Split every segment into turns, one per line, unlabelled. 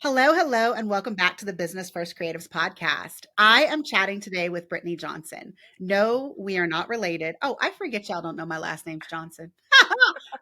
Hello, hello, and welcome back to the Business First Creatives podcast. I am chatting today with Brittney Johnson. No, we are not related. Oh, I forget y'all don't know my last name's Johnson.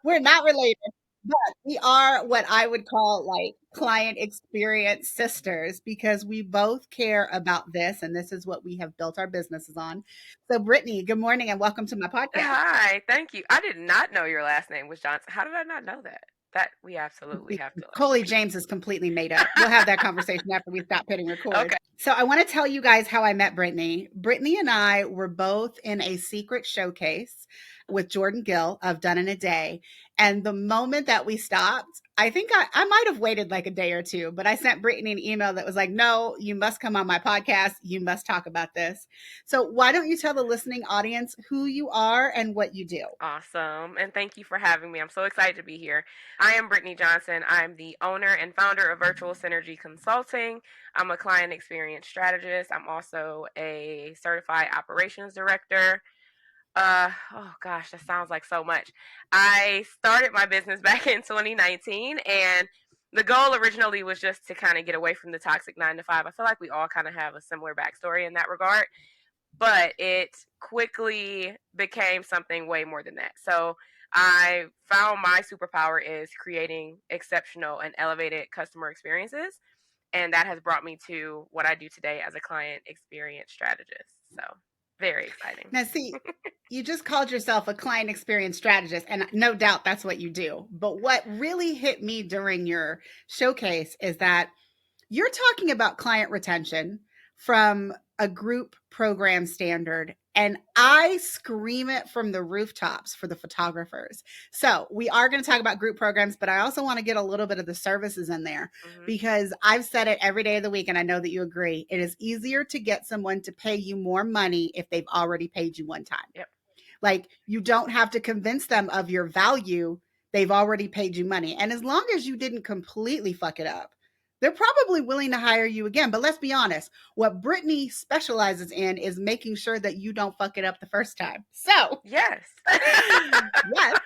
We're not related, but we are what I would call like client experience sisters because we both care about this, and this is what we have built our businesses on. So, Brittney, good morning and welcome to my podcast.
Hi, thank you. I did not know your last name was Johnson. How did I not know that? That we absolutely have to
Colie James is completely made up. We'll have that conversation after we stop hitting record.
Okay.
So I want to tell you guys how I met Brittney. Brittney and I were both in a secret showcase with Jordan Gill of Done in a Day. And the moment that we stopped, I think I might have waited like a day or two, but I sent Brittney an email that was like, no, you must come on my podcast. You must talk about this. So why don't you tell the listening audience who you are and what you do?
Awesome. And thank you for having me. I'm so excited to be here. I am Brittney Johnson. I'm the owner and founder of Virtual Synergy Consulting. I'm a client experience strategist. I'm also a certified operations director. Oh gosh, that sounds like so much. I started my business back in 2019, and the goal originally was just to kind of get away from the toxic 9 to 5. I feel like we all kind of have a similar backstory in that regard, but it quickly became something way more than that. So I found my superpower is creating exceptional and elevated customer experiences, and that has brought me to what I do today as a client experience strategist. So very exciting.
Now, see, you just called yourself a client experience strategist, and no doubt that's what you do. But what really hit me during your showcase is that you're talking about client retention from a group program standard, and I scream it from the rooftops for the photographers. So, we are going to talk about group programs, but I also want to get a little bit of the services in there
Hmm.
because I've said it every day of the week, and I know that you agree. It is easier to get someone to pay you more money if they've already paid you one time.
Yep.
Like, you don't have to convince them of your value. They've already paid you money. And as long as you didn't completely fuck it up, they're probably willing to hire you again. But let's be honest, what Brittney specializes in is making sure that you don't fuck it up the first time. So,
Yes.
yes.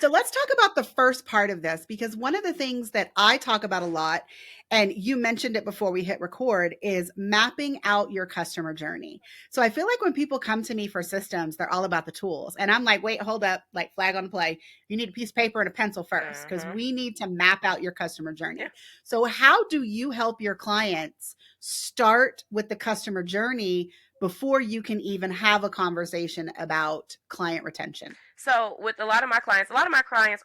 So let's talk about the first part of this because one of the things that I talk about a lot, and you mentioned it before we hit record, is mapping out your customer journey. So I feel like when people come to me for systems, they're all about the tools. And I'm like, wait, hold up, like flag on the play. You need a piece of paper and a pencil first because
Hmm.
we need to map out your customer
Yeah.
journey. So, how do you help your clients start with the customer journey before you can even have a conversation about client retention?
So with a lot of my clients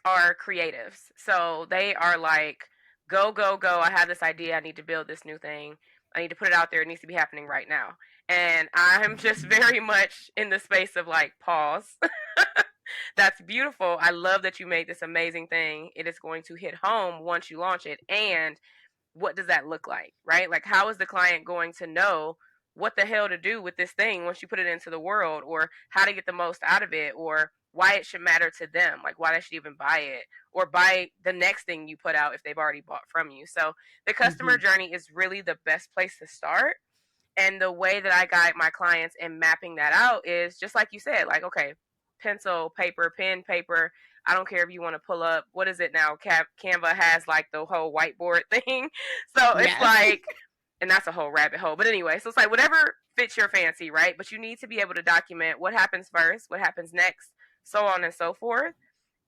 are creatives. So they are like, go, go, go. I have this idea. I need to build this new thing. I need to put it out there. It needs to be happening right now. And I'm just very much in the space of like, pause. That's beautiful. I love that you made this amazing thing. It is going to hit home once you launch it. And what does that look like, right? Like, how is the client going to know what the hell to do with this thing once you put it into the world, or how to get the most out of it, or why it should matter to them, like why they should even buy it, or buy the next thing you put out if they've already bought from you. So, the customer
Mhm.
journey is really the best place to start. And the way that I guide my clients in mapping that out is just like you said, like, okay, pencil, paper, pen, paper. I don't care if you want to pull up, what is it now? Canva has like the whole whiteboard thing. So it's
Yes.
like, and that's a whole rabbit hole. But anyway, so it's like whatever fits your fancy, right? But you need to be able to document what happens first, what happens next, so on and so forth,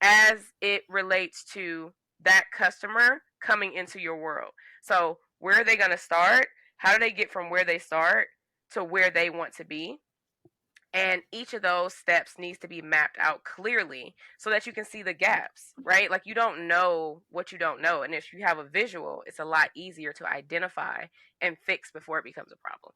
as it relates to that customer coming into your world. So where are they going to start? How do they get from where they start to where they want to be? And each of those steps needs to be mapped out clearly so that you can see the gaps, right? Like, you don't know what you don't know. And if you have a visual, it's a lot easier to identify and fix before it becomes a problem.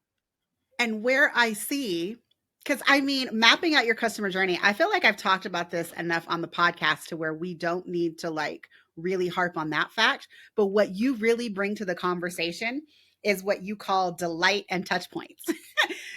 And where I see, because I mean, mapping out your customer journey, I feel like I've talked about this enough on the podcast to where we don't need to like really harp on that fact. But what you really bring to the conversation is what you call delight and touch points.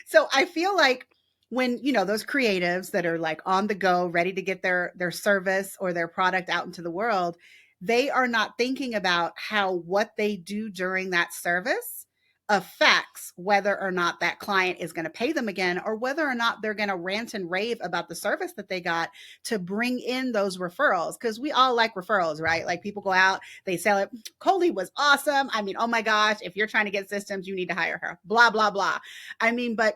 So I feel like when, those creatives that are like on the go, ready to get their service or their product out into the world, they are not thinking about how what they do during that service affects whether or not that client is going to pay them again, or whether or not they're going to rant and rave about the service that they got to bring in those referrals. Because we all like referrals, right? Like people go out, they sell it. Colie was awesome. I mean, oh my gosh, if you're trying to get systems, you need to hire her, blah, blah, blah. I mean, but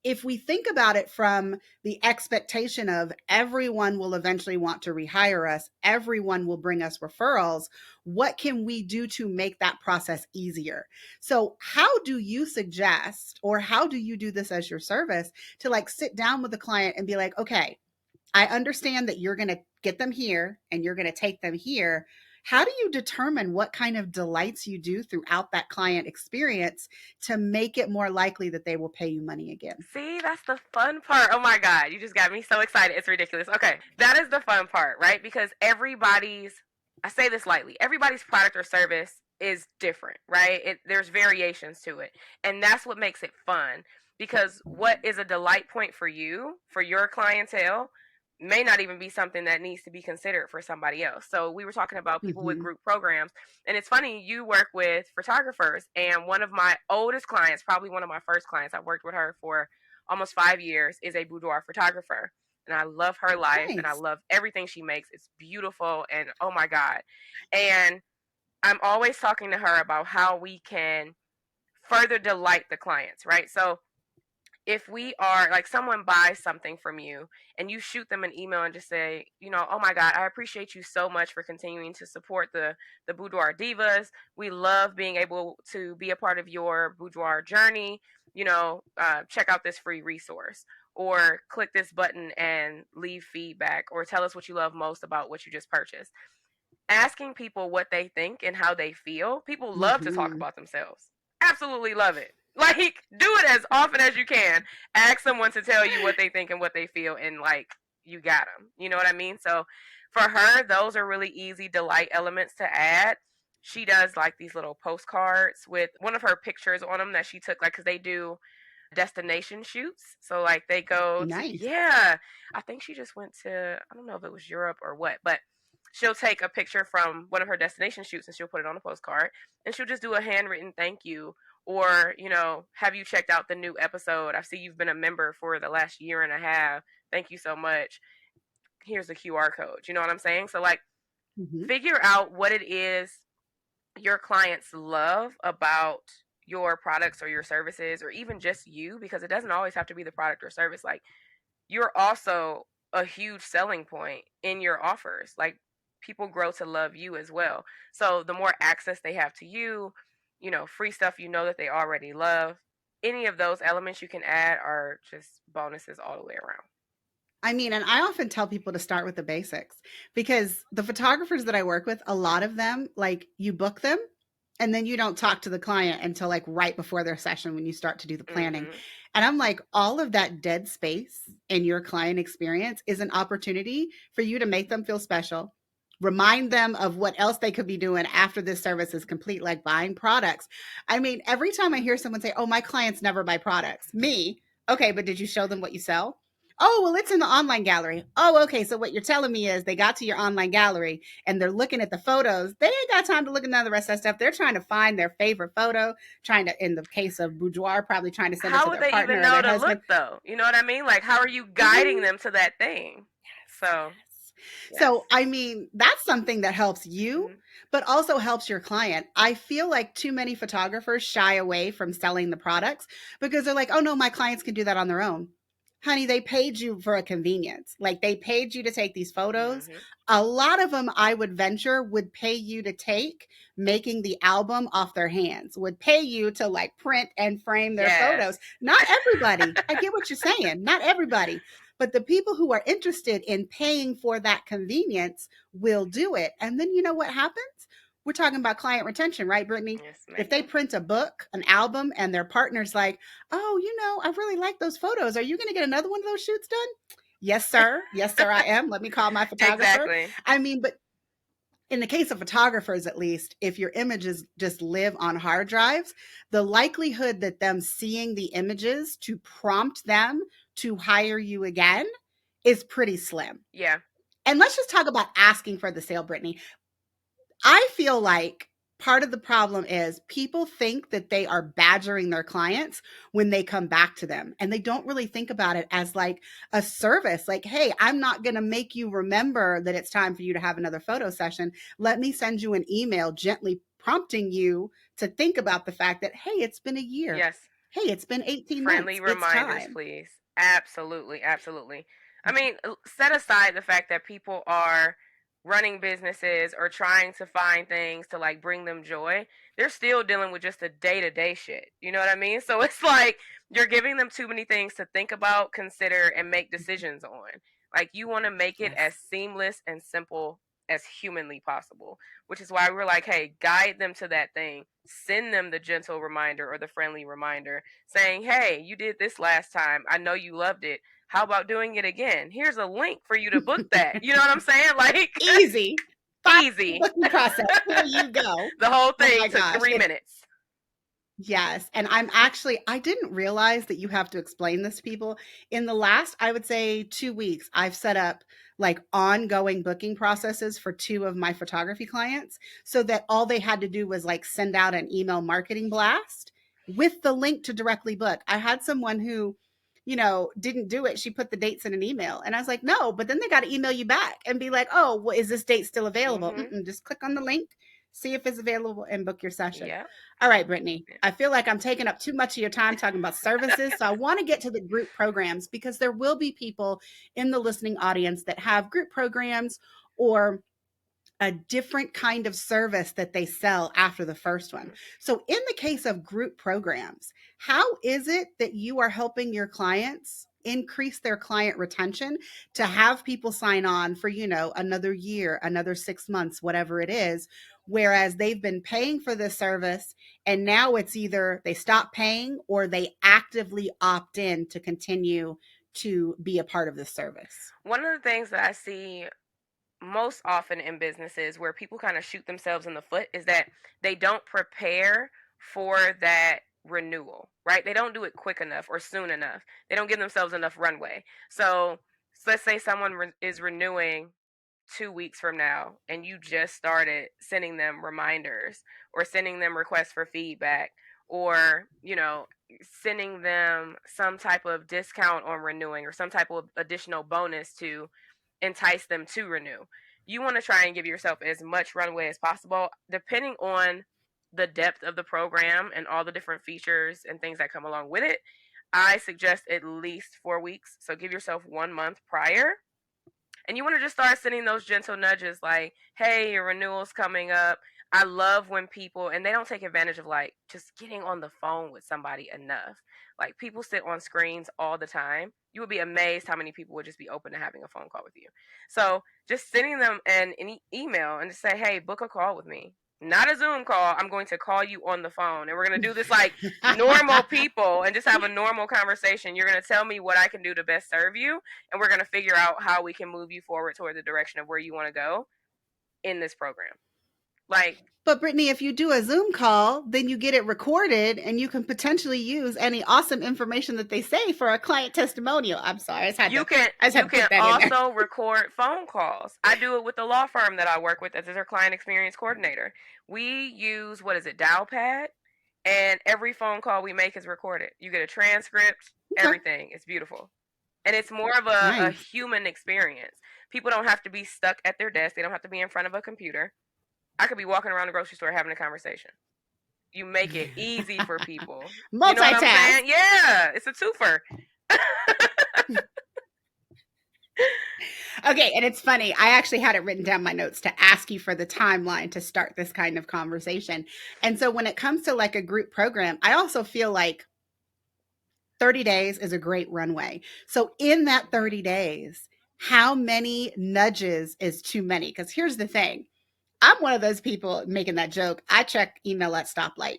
if we think about it from the expectation of everyone will eventually want to rehire us, everyone will bring us referrals, what can we do to make that process easier? So, how do you suggest, or how do you do this as your service, to like sit down with the client and be like, okay, I understand that you're going to get them here and you're going to take them here. How do you determine what kind of delights you do throughout that client experience to make it more likely that they will pay you money again?
See, that's the fun part. Oh my God, you just got me so excited. It's ridiculous. Okay, that is the fun part, right? Because I say this lightly, everybody's product or service is different, right? There's variations to it. And that's what makes it fun. Because what is a delight point for you, for your clientele, may not even be something that needs to be considered for somebody else. So we were talking about people with
Mm-hmm.
group programs, and it's funny, you work with photographers, and one of my oldest clients, probably one of my first clients, I worked with her for almost 5 years, is a boudoir photographer. And I love her life and I
Nice.
love everything she makes. It's beautiful and oh my God. And I'm always talking to her about how we can further delight the clients, right? So if we are like someone buys something from you and you shoot them an email and just say, oh my God, I appreciate you so much for continuing to support the boudoir divas. We love being able to be a part of your boudoir journey. Check out this free resource, or click this button and leave feedback, or tell us what you love most about what you just purchased. Asking people what they think and how they feel. People love to talk
Mm-hmm.
about themselves. Absolutely love it. Like, do it as often as you can. Ask someone to tell you what they think and what they feel, and like, you got them. You know what I mean? So, for her, those are really easy delight elements to add. She does like these little postcards with one of her pictures on them that she took, like, because they do destination shoots. So, like, they go to,
Nice.
yeah, I think she just went to, I don't know if it was Europe or what, but she'll take a picture from one of her destination shoots and she'll put it on a postcard, and she'll just do a handwritten thank you, or have you checked out the new episode? I see you've been a member for the last year and a half. Thank you so much. Here's the QR code. You know what I'm saying? So, like,
Mm-hmm.
figure out what it is your clients love about your products or your services, or even just you, because it doesn't always have to be the product or service. Like, you're also a huge selling point in your offers. Like, people grow to love you as well. So the more access they have to you, free stuff that they already love, any of those elements you can add are just bonuses all the way around.
I mean, and I often tell people to start with the basics, because the photographers that I work with, a lot of them, like you book them and then you don't talk to the client until like right before their session when you start to do the planning.
Mhm.
And I'm like, all of that dead space in your client experience is an opportunity for you to make them feel special. Remind them of what else they could be doing after this service is complete, like buying products. I mean, every time I hear someone say, oh, my clients never buy products, me, okay, but did you show them what you sell? Oh, well, it's in the online gallery. Oh, okay. So what you're telling me is they got to your online gallery and they're looking at the photos. They ain't got time to look at none of the rest of that stuff. They're trying to find their favorite photo, trying to, in the case of boudoir, probably trying to send it
How
to
would
their
they
partner
even
or
know
their
to look
husband.
though? You know what I mean? Like, how are you guiding
Mhm.
them to that thing? So,
Yes.
yes.
So, I mean, that's something that helps you,
Mhm.
but also helps your client. I feel like too many photographers shy away from selling the products because they're like, oh no, my clients can do that on their own. Honey, they paid you for a convenience. Like they paid you to take these photos.
Mhm.
A lot of them, I would venture, would pay you to take making the album off their hands, would pay you to like print and frame their
Yes.
photos. Not everybody. I get what you're saying. Not everybody. But the people who are interested in paying for that convenience will do it. And then you know what happens? We're talking about client retention, right, Brittany?
Yes,
If they
ma'am.
print a book, an album, and their partner's like, oh, I really like those photos. Are you going to get another one of those shoots done? Yes, sir. Yes, sir, I am. Let me call my photographer.
Exactly.
I mean, but in the case of photographers, at least, if your images just live on hard drives, the likelihood that them seeing the images to prompt them to hire you again is pretty slim.
Yeah.
And let's just talk about asking for the sale, Brittany. I feel like part of the problem is people think that they are badgering their clients when they come back to them, and they don't really think about it as like a service. Like, hey, I'm not going to make you remember that it's time for you to have another photo session. Let me send you an email gently prompting you to think about the fact that, hey, it's been a year.
Yes.
Hey, it's been 18
Friendly
months. It's
reminders,
time.
please. Absolutely, absolutely. I mean, set aside the fact that people are running businesses or trying to find things to like bring them joy. They're still dealing with just the day-to-day shit. You know what I mean? So it's like you're giving them too many things to think about, consider, and make decisions on. Like you want to make it as
Yes.
seamless and simple as humanly possible, which is why we're like, hey, guide them to that thing. Send them the gentle reminder or the friendly reminder saying, hey, you did this last time. I know you loved it. How about doing it again? Here's a link for you to book that. You know what I'm saying? Like,
Easy.
easy.
Booking process. Here you go.
The whole
Oh
thing
my
took
gosh.
3 minutes.
Yes. And I didn't realize that you have to explain this to people. In the last, I would say 2 weeks, I've set up like ongoing booking processes for two of my photography clients so that all they had to do was like send out an email marketing blast with the link to directly book. I had someone who, didn't do it. She put the dates in an email. And I was like, no, but then they got to email you back and be like, oh, well, is this date still available?
Mm-hmm.
Just click on the link, see if it's available, and book your session.
Yeah.
All right, Brittney,
Yeah.
I feel like I'm taking up too much of your time talking about services. So I want to get to the group programs because there will be people in the listening audience that have group programs or a different kind of service that they sell after the first one. So, in the case of group programs, how is it that you are helping your clients increase their client retention to have people sign on for, another year, another 6 months, whatever it is, whereas they've been paying for this service and now it's either they stop paying or they actively opt in to continue to be a part of this service?
One of the things that I see most often in businesses where people kind of shoot themselves in the foot is that they don't prepare for that renewal, right? They don't do it quick enough or soon enough. They don't give themselves enough runway. So let's say someone is renewing 2 weeks from now and you just started sending them reminders or sending them requests for feedback or, sending them some type of discount on renewing or some type of additional bonus to entice them to renew. You want to try and give yourself as much runway as possible, depending on the depth of the program and all the different features and things that come along with it. I suggest at least 4 weeks. So give yourself 1 month prior. And you want to just start sending those gentle nudges like, hey, your renewal's coming up. I love when people, and they don't take advantage of like just getting on the phone with somebody enough. Like people sit on screens all the time. You would be amazed how many people would just be open to having a phone call with you. So just sending them an email and just say, hey, book a call with me. Not a Zoom call. I'm going to call you on the phone. And we're going to do this like normal people and just have a normal conversation. You're going to tell me what I can do to best serve you. And we're going to figure out how we can move you forward toward the direction of where you want to go in this program. Like,
But Brittney, if you do a Zoom call, then you get it recorded and you can potentially use any awesome information that they say for a client testimonial. I'm sorry. I just had
you
to put that in there.
also record phone calls. I do it with the law firm that I work with as their client experience coordinator. We use, what is it, Dialpad, and every phone call we make is recorded. You get a transcript,
Okay.
everything. It's beautiful. And it's more of a
Nice.
human experience. People don't have to be stuck at their desk. They don't have to be in front of a computer. I could be walking around the grocery store having a conversation. You make it easy for people. You know what I'm
Multitask.
saying? Yeah, it's a twofer.
Okay, and it's funny. I actually had it written down my notes to ask you for the timeline to start this kind of conversation. And so when it comes to like a group program, I also feel like 30 days is a great runway. So in that 30 days, how many nudges is too many? Because here's the thing. I'm one of those people making that joke. I check email at stoplight.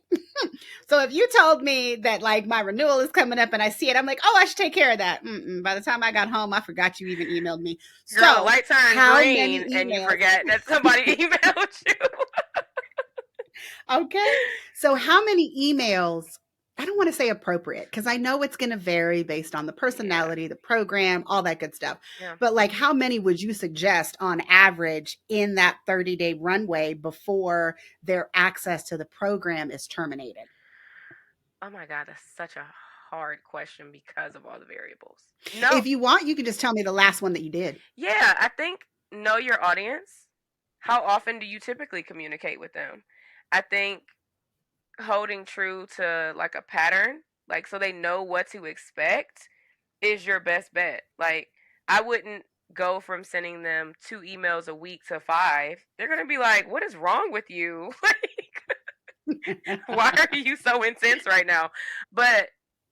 So if you told me that like my renewal is coming up and I see it, I'm like, oh, I should take care of that. By the time I got home, I forgot you even emailed me.
Girl, the
So
light turned
how
green
many
and you
emails?
forget that somebody emailed you.
Okay. So how many emails I don't want to say appropriate because I know it's going to vary based on the
Yeah.
personality, the program, all that good stuff.
Yeah.
But like, how many would you suggest on average in that 30-day runway before their access to the program is terminated?
Oh my God, that's such a hard question because of all the variables. No,
If you want, you can just tell me the last one that you did.
yeah, I think know your audience. How often do you typically communicate with them? I think holding true to like a pattern, like so they know what to expect, is your best bet. Like, I wouldn't go from sending them 2 emails a week to 5. They're going to be like, what is wrong with you? Like, why are you so intense right now? But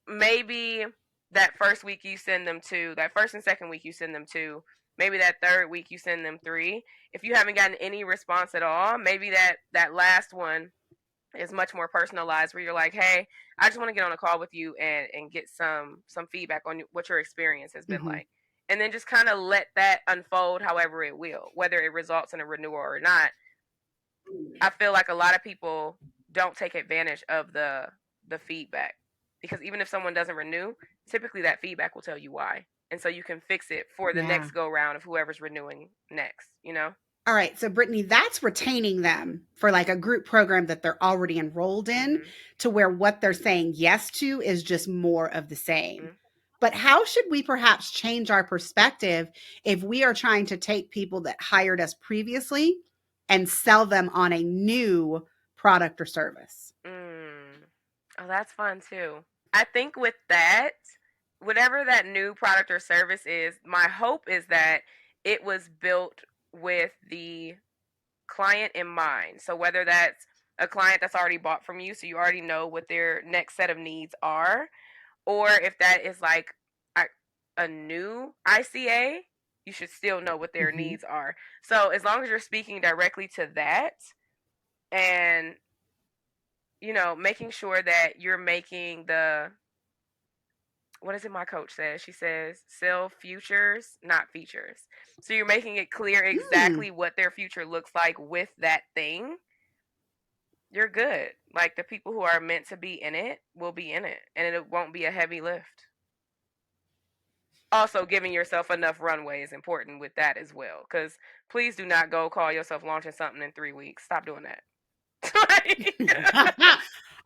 maybe that first week you send them 2, that first and second week you send them 2, maybe that third week you send them 3. If you haven't gotten any response at all, maybe that last one is much more personalized where you're like, hey, I just want to get on a call with you and get some feedback on what your experience has been
Mhm.
like, and then just kind of let that unfold however it will, whether it results in a renewal or not. I feel like a lot of people don't take advantage of the feedback, because even if someone doesn't renew, typically that feedback will tell you why, and so you can fix it for the
Yeah.
next go round of whoever's renewing next, you know.
All right. So, Brittany, that's retaining them for like a group program that they're already enrolled in,
Mhm.
to where what they're saying yes to is just more of the same.
Mhm.
But how should we perhaps change our perspective if we are trying to take people that hired us previously and sell them on a new product or service?
Mm. Oh, that's fun too. I think with that, whatever that new product or service is, my hope is that it was built with the client in mind. So whether that's a client that's already bought from you, so you already know what their next set of needs are, or if that is like a, a new ICA, you should still know what their
Mhm.
needs are. So as long as you're speaking directly to that, and making sure that you're making the, what is it my coach says? She says, sell futures, not features. So you're making it clear
Mm.
exactly what their future looks like with that thing. You're good. Like, the people who are meant to be in it will be in it, and it won't be a heavy lift. Also, giving yourself enough runway is important with that as well. Because please do not go call yourself launching something in 3 weeks. Stop doing that.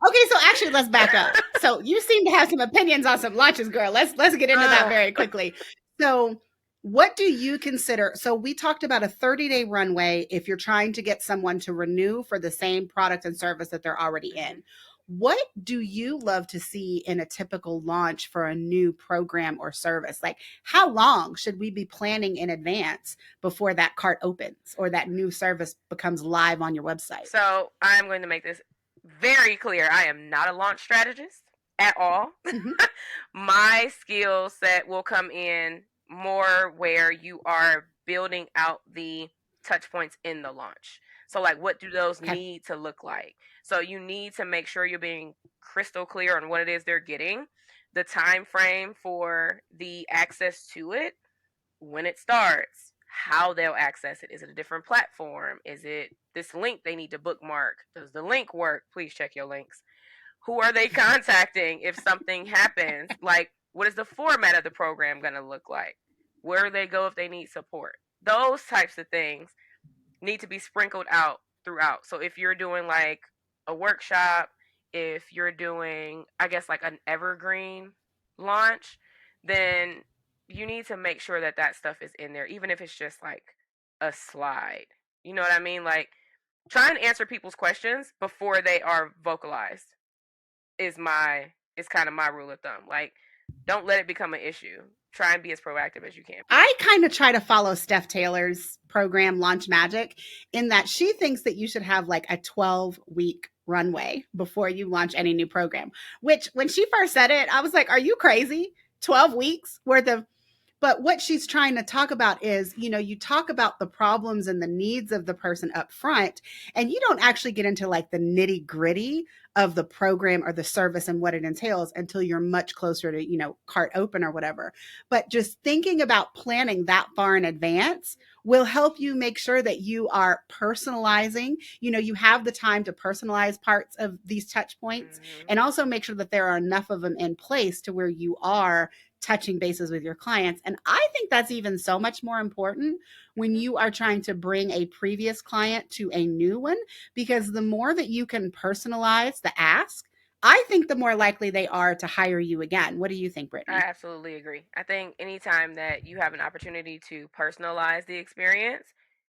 Okay, so actually let's back up. So you seem to have some opinions on some launches, girl. Let's get into that
uh,
very quickly. So what do you consider? So we talked about a 30-day runway if you're trying to get someone to renew for the same product and service that they're already
mhm.
in. What do you love to see in a typical launch for a new program or service? Like, how long should we be planning in advance before that cart opens or that new service becomes live on your website?
So I'm going to make this very clear. I am not a launch strategist at all.
Mhm.
My skill set will come in more where you are building out the touch points in the launch. So, like, what do those
Okay.
need to look like? So you need to make sure you're being crystal clear on what it is they're getting, the time frame for the access to it, when it starts, how they'll access it. Is it a different platform? Is it this link they need to bookmark? Does the link work? Please check your links. Who are they contacting if something happens? Like, what is the format of the program going to look like? Where do they go if they need support? Those types of things need to be sprinkled out throughout. So if you're doing like a workshop, if you're doing, I guess, like an evergreen launch, then you need to make sure that that stuff is in there, even if it's just like a slide. You know what I mean? Like, try and answer people's questions before they are vocalized is kind of my rule of thumb. Like, don't let it become an issue. Try and be as proactive as you can.
I kind of try to follow Steph Taylor's program, Launch Magic, in that she thinks that you should have like a 12-week runway before you launch any new program. Which, when she first said it, I was like, are you crazy? 12 weeks worth of But what she's trying to talk about is, you talk about the problems and the needs of the person up front, and you don't actually get into like the nitty gritty of the program or the service and what it entails until you're much closer to, cart open or whatever. But just thinking about planning that far in advance will help you make sure that you are personalizing. You have the time to personalize parts of these touch points,
Mm-hmm.
and also make sure that there are enough of them in place to where you are touching bases with your clients. And I think that's even so much more important when
Mm-hmm.
you are trying to bring a previous client to a new one, because the more that you can personalize the ask, I think the more likely they are to hire you again. What do you think,
I
Brittany?
absolutely agree. I think anytime that you have an opportunity to personalize the experience,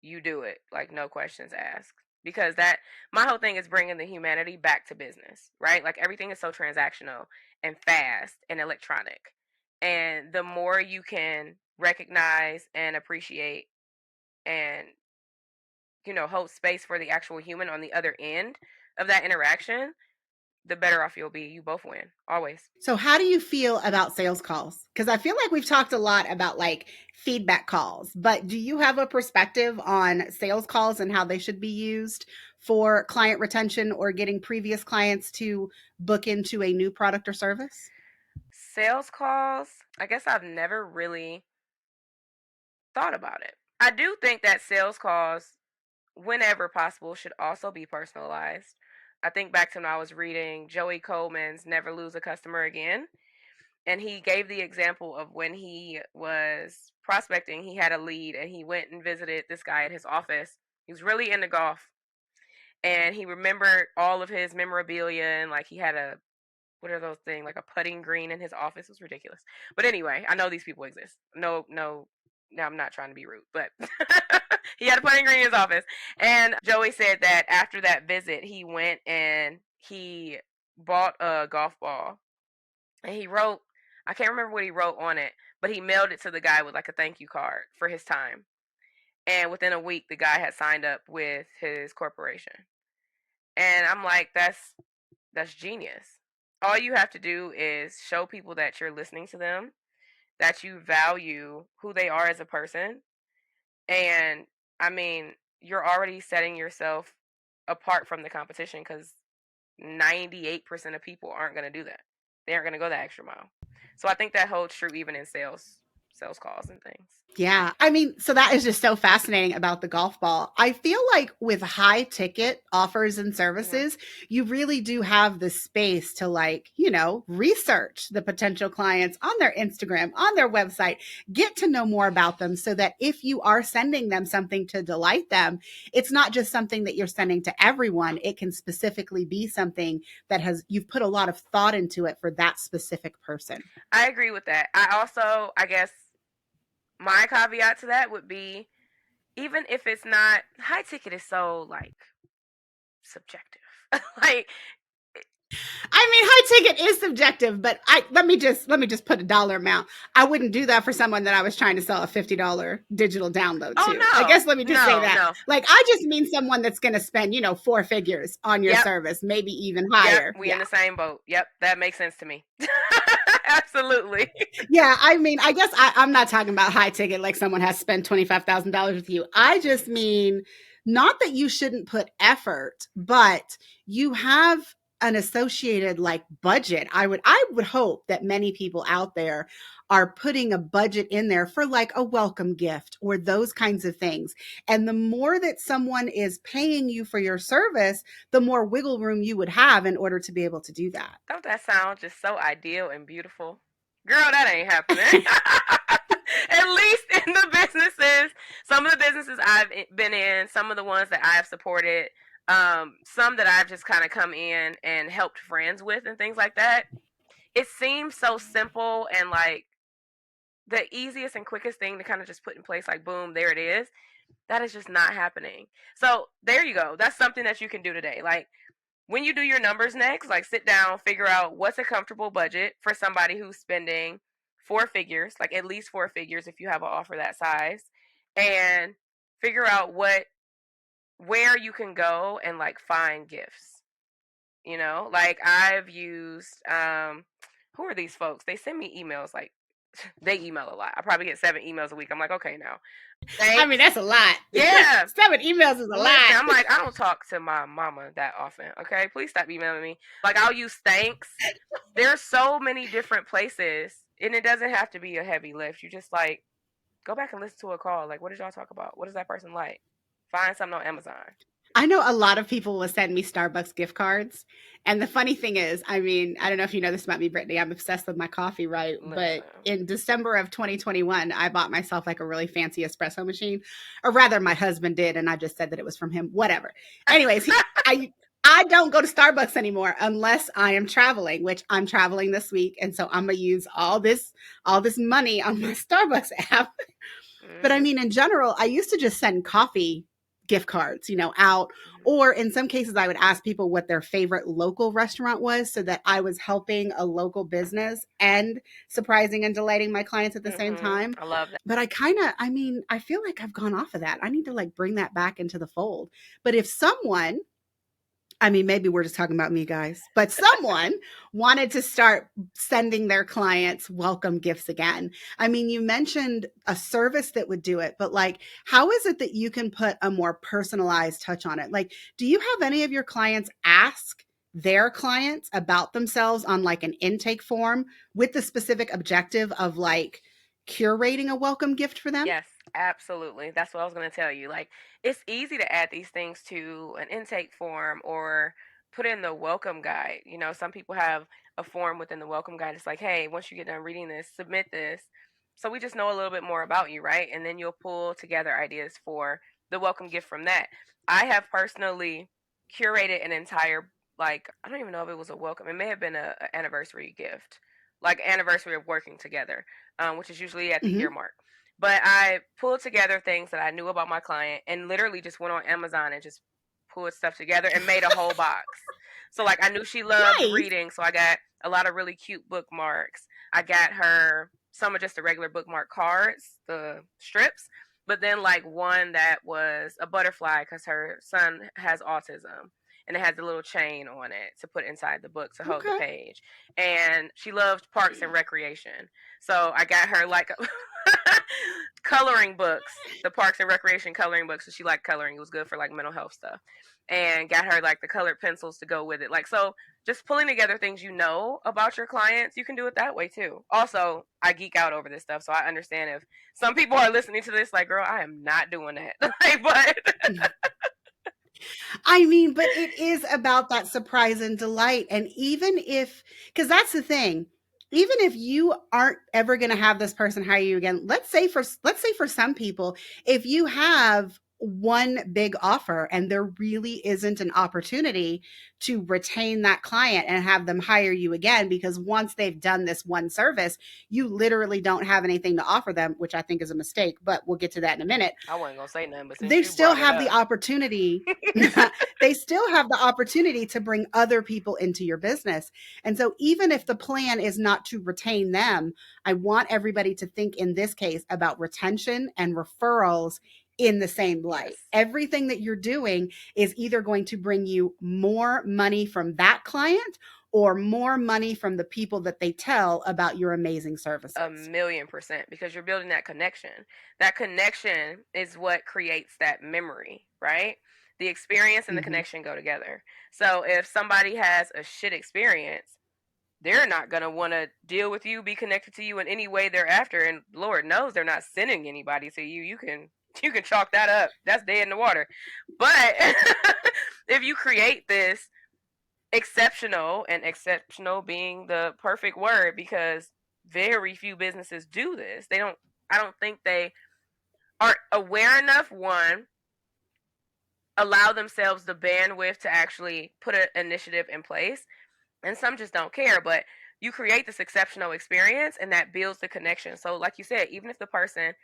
you do it, like no questions asked. Because that, my whole thing is bringing the humanity back to business, right? Like everything is so transactional and fast and electronic. And the more you can recognize and appreciate and, hold space for the actual human on the other end of that interaction, the better off you'll be. You both win, always.
So, how do you feel about sales calls? Because I feel like we've talked a lot about like feedback calls, but do you have a perspective on sales calls and how they should be used for client retention or getting previous clients to book into a new product or service?
Sales calls, I guess I've never really thought about it. I do think that sales calls, whenever possible, should also be personalized. I think back to when I was reading Joey Coleman's Never Lose a Customer Again, and he gave the example of when he was prospecting, he had a lead and he went and visited this guy at his office. He was really into golf and he remembered all of his memorabilia and like he had a, what are those things, like a putting green in his office. It was ridiculous. But anyway, I know these people exist. No, no, no, I'm not trying to be rude, but he had a putting green in his office. And Joey said that after that visit, he went and he bought a golf ball and he wrote, I can't remember what he wrote on it, but he mailed it to the guy with like a thank you card for his time. And within a week, the guy had signed up with his corporation. And I'm like, that's genius. All you have to do is show people that you're listening to them, that you value who they are as a person. And I mean, you're already setting yourself apart from the competition because 98% of people aren't going to do that. They aren't going to go that extra mile. So I think that holds true even in sales calls and things.
Yeah. I mean, so that is just so fascinating about the golf ball. I feel like with high ticket offers and
Hmm.
services, you really do have the space to like, research the potential clients on their Instagram, on their website, get to know more about them so that if you are sending them something to delight them, it's not just something that you're sending to everyone. It can specifically be something that you've put a lot of thought into it for that specific person.
I agree with that. I also, I guess, my caveat to that would be even if it's not high ticket is so like subjective. Like,
I mean, high ticket is subjective, but let me just put a dollar amount. I wouldn't do that for someone that I was trying to sell a $50 digital download to. I
oh
guess let me just say
no,
that.
no.
Like, I just mean someone that's going to spend, four figures on your
Yep,
service, maybe even
yep.
higher.
We
Yeah.
in the same boat. Yep, that makes sense to me. Absolutely.
Yeah, I mean, I guess I'm not talking about high ticket like someone has spent $25,000 with you. I just mean not that you shouldn't put effort, but you have an associated like budget. I would hope that many people out there are putting a budget in there for like a welcome gift or those kinds of things. And the more that someone is paying you for your service, the more wiggle room you would have in order to be able to do that.
Don't that sound just so ideal and beautiful? Girl, that ain't happening. At least in the businesses, some of the businesses I've been in, some of the ones that I've supported, some that I've just kind of come in and helped friends with and things like that. It seems so simple and like the easiest and quickest thing to kind of just put in place, like boom, there it is. That is just not happening. So there you go. That's something that you can do today. Like when you do your numbers next, like sit down, figure out what's a comfortable budget for somebody who's spending four figures, like at least four figures if you have an offer that size, and figure out where you can go and like find gifts. Like I've used who are these folks? They send me emails like they email a lot. I probably get 7 emails a week. I'm like, okay, now.
I mean, that's a lot.
Yeah.
7 emails is a
Listen,
lot.
I'm like, I don't talk to my mama that often. Okay, please stop emailing me. Like, I'll use thanks. There's so many different places, and it doesn't have to be a heavy lift. You just like go back and listen to a call. Like, what did y'all talk about? What is that person like? Find something on Amazon.
I know a lot of people will send me Starbucks gift cards. And the funny thing is, I mean, I don't know if you know this about me, Brittany. I'm obsessed with my coffee, right? But
Listen.
in December of 2021, I bought myself like a really fancy espresso machine, or rather, my husband did, and I just said that it was from him. Whatever. Anyways, I don't go to Starbucks anymore unless I am traveling, which I'm traveling this week, and so I'm gonna use all this money on my Starbucks app. But I mean, in general, I used to just send coffee gift cards, out. Or in some cases, I would ask people what their favorite local restaurant was so that I was helping a local business and surprising and delighting my clients at the same time.
I love that.
But I feel like I've gone off of that. I need to like bring that back into the fold. But if someone, I mean, maybe we're just talking about me, guys, but someone wanted to start sending their clients welcome gifts again. I mean, you mentioned a service that would do it, but like, how is it that you can put a more personalized touch on it? Like, do you have any of your clients ask their clients about themselves on like an intake form with the specific objective of like curating a welcome gift for them?
Yes, absolutely. That's what I was going to tell you. Like, it's easy to add these things to an intake form or put in the welcome guide. You know, some people have a form within the welcome guide. It's like, hey, once you get done reading this, submit this. So we just know a little bit more about you, right? And then you'll pull together ideas for the welcome gift from that. I have personally curated an entire, like, I don't even know if it was a welcome. It may have been a anniversary gift, like anniversary of working together, which is usually at the year
Mm-hmm.
mark. But I pulled together things that I knew about my client and literally just went on Amazon and just pulled stuff together and made a whole box. So like I knew she loved
Nice.
reading, so I got a lot of really cute bookmarks. I got her some of just the regular bookmark cards, the strips, but then like one that was a butterfly because her son has autism. And it has a little chain on it to put inside the book to hold the
Okay.
page. And she loved parks and recreation. So I got her like coloring books, the Parks and Recreation coloring books. So she liked coloring. It was good for like mental health stuff. And got her like the colored pencils to go with it. Like, so just pulling together things you know about your clients, you can do it that way too. Also, I geek out over this stuff. So I understand if some people are listening to this, like, girl, I am not doing that. But
I mean, but it is about that surprise and delight. And even if, because that's the thing, even if you aren't ever going to have this person hire you again, let's say for some people, if you have one big offer and there really isn't an opportunity to retain that client and have them hire you again, because once they've done this one service, you literally don't have anything to offer them, which I think is a mistake, but we'll get to that in a minute.
I wasn't gonna say nothing, but since
They
you
still
brought it
have the
up,
opportunity they still have the opportunity to bring other people into your business. And so even if the plan is not to retain them, I want everybody to think in this case about retention and referrals in the same
yes,
light. Everything that you're doing is either going to bring you more money from that client or more money from the people that they tell about your amazing
a
services.
million percent, because you're building that connection. That connection is what creates that memory, right? The experience and the
Mhm.
connection go together. So if somebody has a shit experience, they're not going to want to deal with you, be connected to you in any way thereafter, and Lord knows they're not sending anybody to you. You can chalk that up. That's dead in the water. But if you create this exceptional, and exceptional being the perfect word, because very few businesses do this. They don't, I don't think they are aware enough, one, allow themselves the bandwidth to actually put an initiative in place, and some just don't care. But you create this exceptional experience and that builds the connection. So like you said, even if the person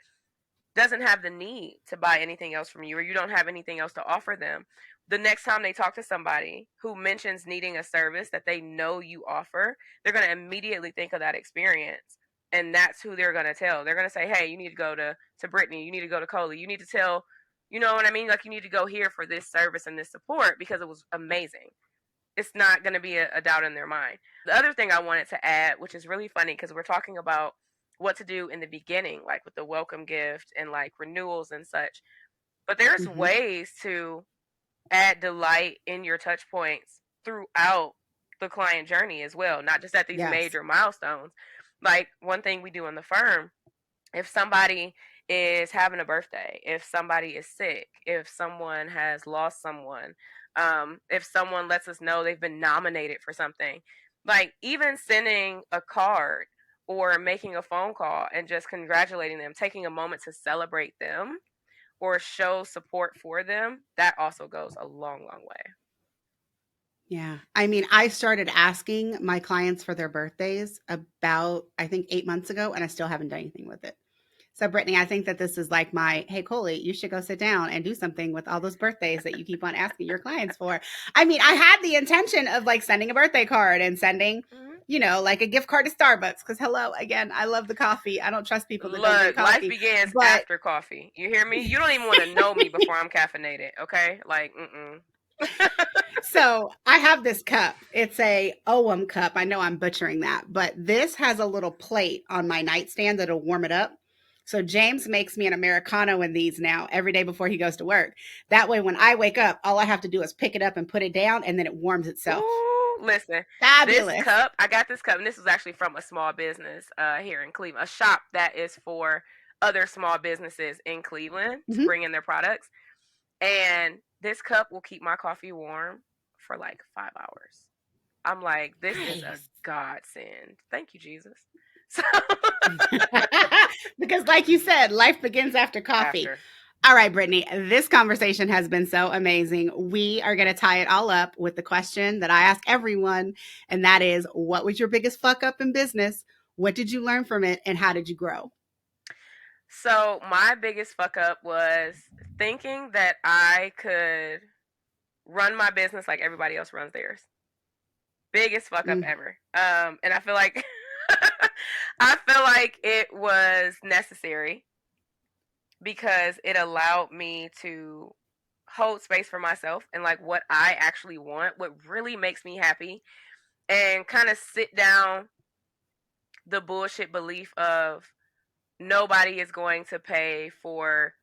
doesn't have the need to buy anything else from you, or you don't have anything else to offer them, the next time they talk to somebody who mentions needing a service that they know you offer, they're going to immediately think of that experience. And that's who they're going to tell. They're going to say, hey, you need to go to Brittney. You need to go to Colie. You need to tell, you know what I mean? Like, you need to go here for this service and this support because it was amazing. It's not going to be a doubt in their mind. The other thing I wanted to add, which is really funny because we're talking about what to do in the beginning, like with the welcome gift and like renewals and such. But there's
Mhm.
ways to add delight in your touch points throughout the client journey as well, not just at these
Yes.
major milestones. Like one thing we do in the firm, if somebody is having a birthday, if somebody is sick, if someone has lost someone, if someone lets us know they've been nominated for something, like even sending a card or making a phone call and just congratulating them, taking a moment to celebrate them or show support for them, that also goes a long, long way.
Yeah. I mean, I started asking my clients for their birthdays about, I think, 8 months ago, and I still haven't done anything with it. So, Brittany, I think that this is like my, hey, Colie, you should go sit down and do something with all those birthdays that you keep on asking your clients for. I mean, I had the intention of like sending a birthday card and sending,
Mm-hmm.
like a gift card to Starbucks. Because, hello, again, I love the coffee. I don't trust people that don't drink
Look, life
coffee.
begins
But
after coffee. You hear me? You don't even want to know me before I'm caffeinated, okay? Like, mm-mm.
so I have this cup. It's a OM cup. I know I'm butchering that, but this has a little plate on my nightstand that'll warm it up. So James makes me an Americano in these now every day before he goes to work. That way, when I wake up, all I have to do is pick it up and put it down, and then it warms itself.
Ooh, listen, this
Fabulous.
cup, I got this cup, and this was actually from a small business here in Cleveland, a shop that is for other small businesses in Cleveland to
Hmm.
bring in their products. And this cup will keep my coffee warm for like 5 hours. I'm like, this is a
Nice.
godsend. Thank you, Jesus. So
Because, like you said, life begins after coffee.
after.
All right, Brittany, this conversation has been so amazing. We are going to tie it all up with the question that I ask everyone, and that is, what was your biggest fuck up in business? What did you learn from it, and how did you grow?
So my biggest fuck up was thinking that I could run my business like everybody else runs theirs. Biggest fuck up
Mm,
ever. And I feel like I feel like it was necessary because it allowed me to hold space for myself and like what I actually want, what really makes me happy, and kind of sit down the bullshit belief of nobody is going to pay for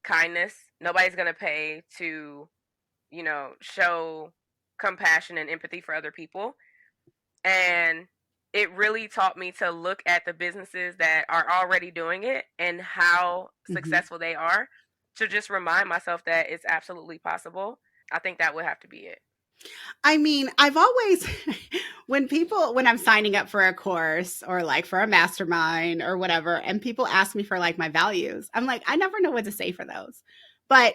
kindness. Nobody's going to pay to, show compassion and empathy for other people. And it really taught me to look at the businesses that are already doing it and how
mhm.
successful they are, to just remind myself that it's absolutely possible. I think that would have to be it.
I mean, I've always, when I'm signing up for a course or like for a mastermind or whatever, and people ask me for like my values, I'm like, I never know what to say for those. But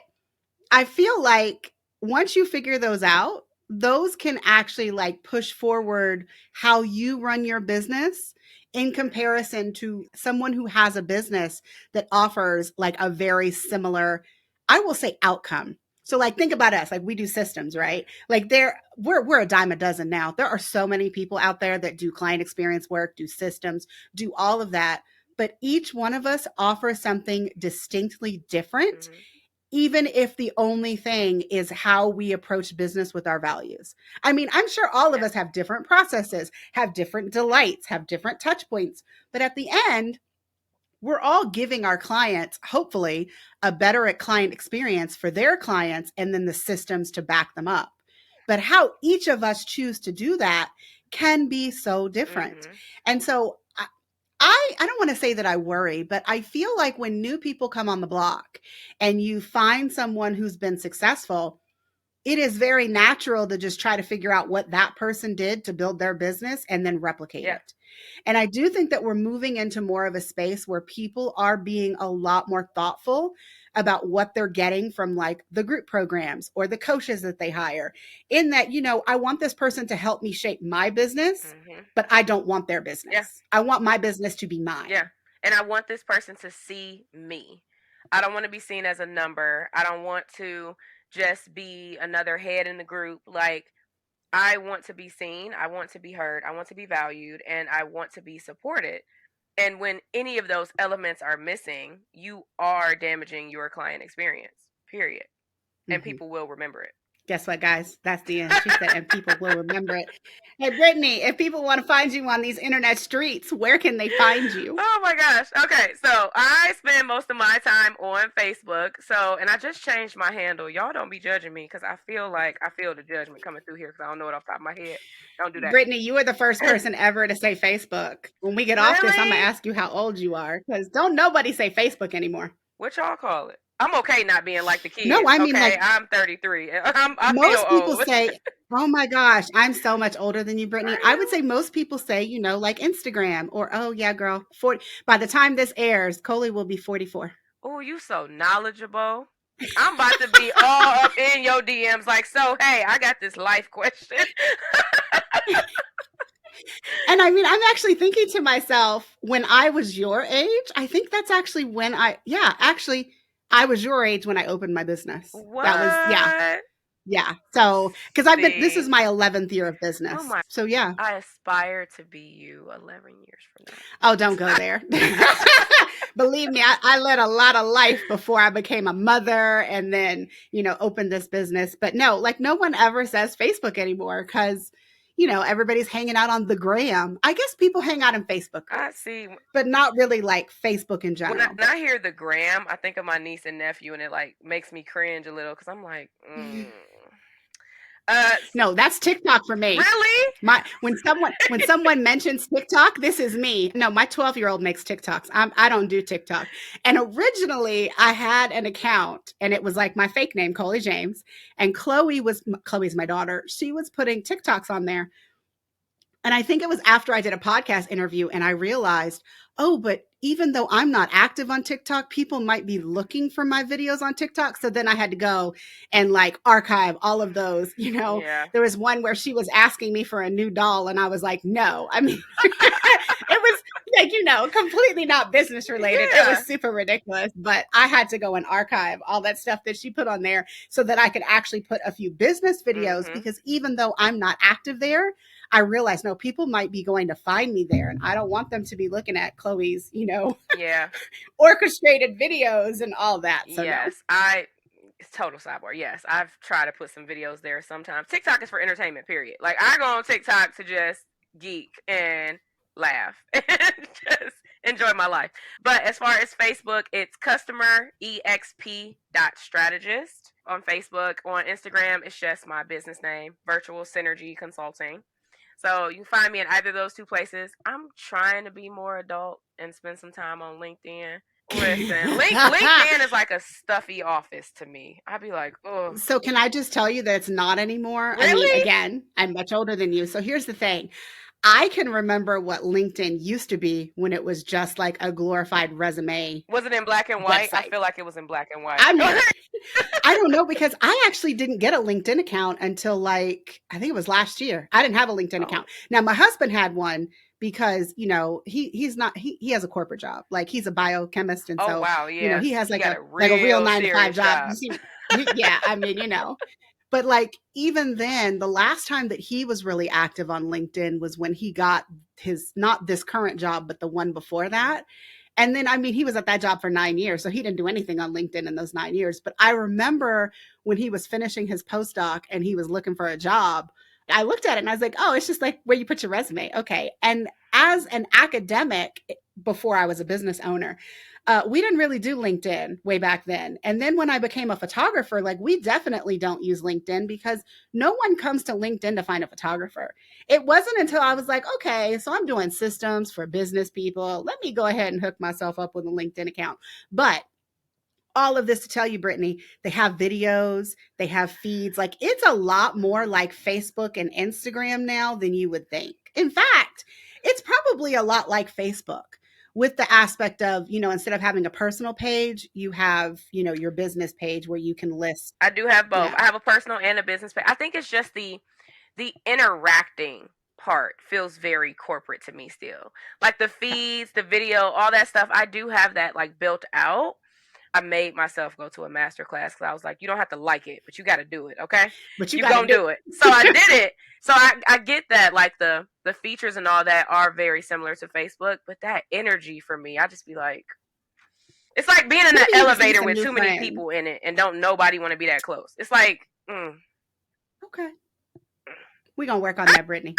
I feel like once you figure those out, those can actually like push forward how you run your business in comparison to someone who has a business that offers like a very similar, I will say, outcome. So like think about us, like we do systems, right? Like we're a dime a dozen now. There are so many people out there that do client experience work, do systems, do all of that, but each one of us offers something distinctly different,
Mm-hmm.
even if the only thing is how we approach business with our values. I mean, I'm sure all of
Yeah.
us have different processes, have different delights, have different touch points, but at the end, we're all giving our clients, hopefully, a better client experience for their clients and then the systems to back them up. But how each of us choose to do that can be so different.
Mm-hmm.
And so I don't want to say that I worry, but I feel like when new people come on the block and you find someone who's been successful, it is very natural to just try to figure out what that person did to build their business and then replicate
Yeah.
it. And I do think that we're moving into more of a space where people are being a lot more thoughtful about what they're getting from like the group programs or the coaches that they hire. In that, I want this person to help me shape my business,
Mm-hmm.
but I don't want their
Yeah.
business. I want my business to be
Yeah.
mine.
And I want this person to see me. I don't want to be seen as a number. I don't want to just be another head in the group. Like, I want to be seen. I want to be heard. I want to be valued. And I want to be supported. And when any of those elements are missing, you are damaging your client experience, period. And
Mhm.
people will remember it.
Guess what, guys? That's the end. She said, and people will remember it. Hey, Brittney, if people want to find you on these internet streets, where can they find you?
Oh my gosh. Okay, so I spend most of my time on Facebook. So, and I just changed my handle. Y'all don't be judging me because I feel the judgment coming through here because I don't know it off the top of my head. Don't do that.
Brittney, you were the first person ever to say Facebook. When we get off this, I'm going to
Really?
ask you how old you are because don't nobody say Facebook anymore.
What y'all call it? I'm okay not being like the
No,
kids.
I mean,
Okay,
like,
I'm 33. I feel
most people
old.
say, oh my gosh, I'm so much older than you, Brittney.
Are
I would
you?
say most people say, like Instagram or, oh yeah, girl, 40. By the time this airs, Colie will be 44.
Oh, you so knowledgeable. I'm about to be all up in your DMs like, so hey, I got this life question.
And I mean, I'm actually thinking to myself, when I was your age, I think that's actually when actually, I was your age when I opened my business. That was, yeah,
What?
yeah. So, because this is
See.
my 11th year of
Oh
business.
my.
So, yeah.
I aspire to be you 11 years from
Oh, don't go there. Believe me, I led a lot of life before I became a mother and then, opened this business. But no, like no one ever says Facebook anymore because, everybody's hanging out on the gram. I guess people hang out in Facebook
now. I
groups,
see.
but not really like Facebook in
When
general.
when I hear the gram, I think of my niece and nephew, and it like makes me cringe a little because I'm like, uh,
No, that's TikTok for me.
really?
When someone mentions TikTok, this is me. No, my 12-year-old makes TikToks. I don't do TikTok. And originally, I had an account, and it was like my fake name, Colie James. And Chloe's my daughter. She was putting TikToks on there. And I think it was after I did a podcast interview, and I realized, oh, but even though I'm not active on TikTok, people might be looking for my videos on TikTok. So then I had to go and like archive all of those.
Yeah.
There was one where she was asking me for a new doll, and I was like, no. I mean, it was like, completely not business related. It
Yeah.
was super ridiculous, but I had to go and archive all that stuff that she put on there so that I could actually put a few business videos
Mhm.
because even though I'm not active there, I realized no, people might be going to find me there, and I don't want them to be looking at Chloe's,
Yeah.
orchestrated videos and all that. So no.
Yes. It's total sidebar. Yes, I've tried to put some videos there sometimes. TikTok is for entertainment, period. Like I go on TikTok to just geek and laugh and just enjoy my life. But as far as Facebook, it's customer exp strategist on Facebook. On Instagram, it's just my business name, Virtual Synergy Consulting. So you can find me in either of those two places. I'm trying to be more adult and spend some time on LinkedIn. Listen, LinkedIn is like a stuffy office to me. I'd be like, oh,
So can I just tell you that it's not anymore? I mean,
really?
again, I'm much older than you. So here's the thing. I can remember what LinkedIn used to be when it was just like a glorified resume
Was it in black and white? I
website.
feel like it was in black and white.
I mean, I don't know because I actually didn't get a LinkedIn account until like I think it was last year. I didn't have a LinkedIn
Oh,
account. Now my husband had one because he has a corporate job. Like he's a biochemist and
oh
so,
wow, yeah.
he has
He
like
got
a
a
real
real
9 to 5
serious
job.
job.
You see yeah, I mean, but like even then the last time that he was really active on LinkedIn was when he got his not this current job but the one before that. And then, I mean, he was at that job for 9 years, so he didn't do anything on LinkedIn in those 9 years. But I remember when he was finishing his postdoc and he was looking for a job, I looked at it and I was like, oh, it's just like where you put your resume. Okay. And as an academic, before I was a business owner, we didn't really do LinkedIn way back then. And then when I became a photographer, like we definitely don't use LinkedIn because no one comes to LinkedIn to find a photographer. It wasn't until I was like, okay, so I'm doing systems for business people. Let me go ahead and hook myself up with a LinkedIn account. But all of this to tell you, Brittney, they have videos, they have feeds. Like it's a lot more like Facebook and Instagram now than you would think. In fact, it's probably a lot like Facebook with the aspect of, instead of having a personal page, you have, your business page where you can list.
I do have both.
Yeah.
I have a personal and a business page. I think it's just the interacting part feels very corporate to me still. Like the feeds, the video, all that stuff. I do have that like built out. I made myself go to a master class because I was like, you don't have to like it, but you got to do it, okay?
But you
You
got to
gonna
do
do it. So I did it. So I get that like the features and all that are very similar to Facebook, but that energy for me, I just be like, it's like being in an
maybe you just need
elevator
some
with
new
too many
friends.
people in it and don't nobody want to be that close. It's like,
Okay. We're going to work on that, Brittney.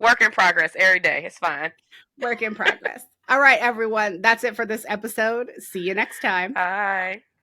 Work in progress every day. It's fine.
Work in progress. All right, everyone. That's it for this episode. See you next time.
Bye.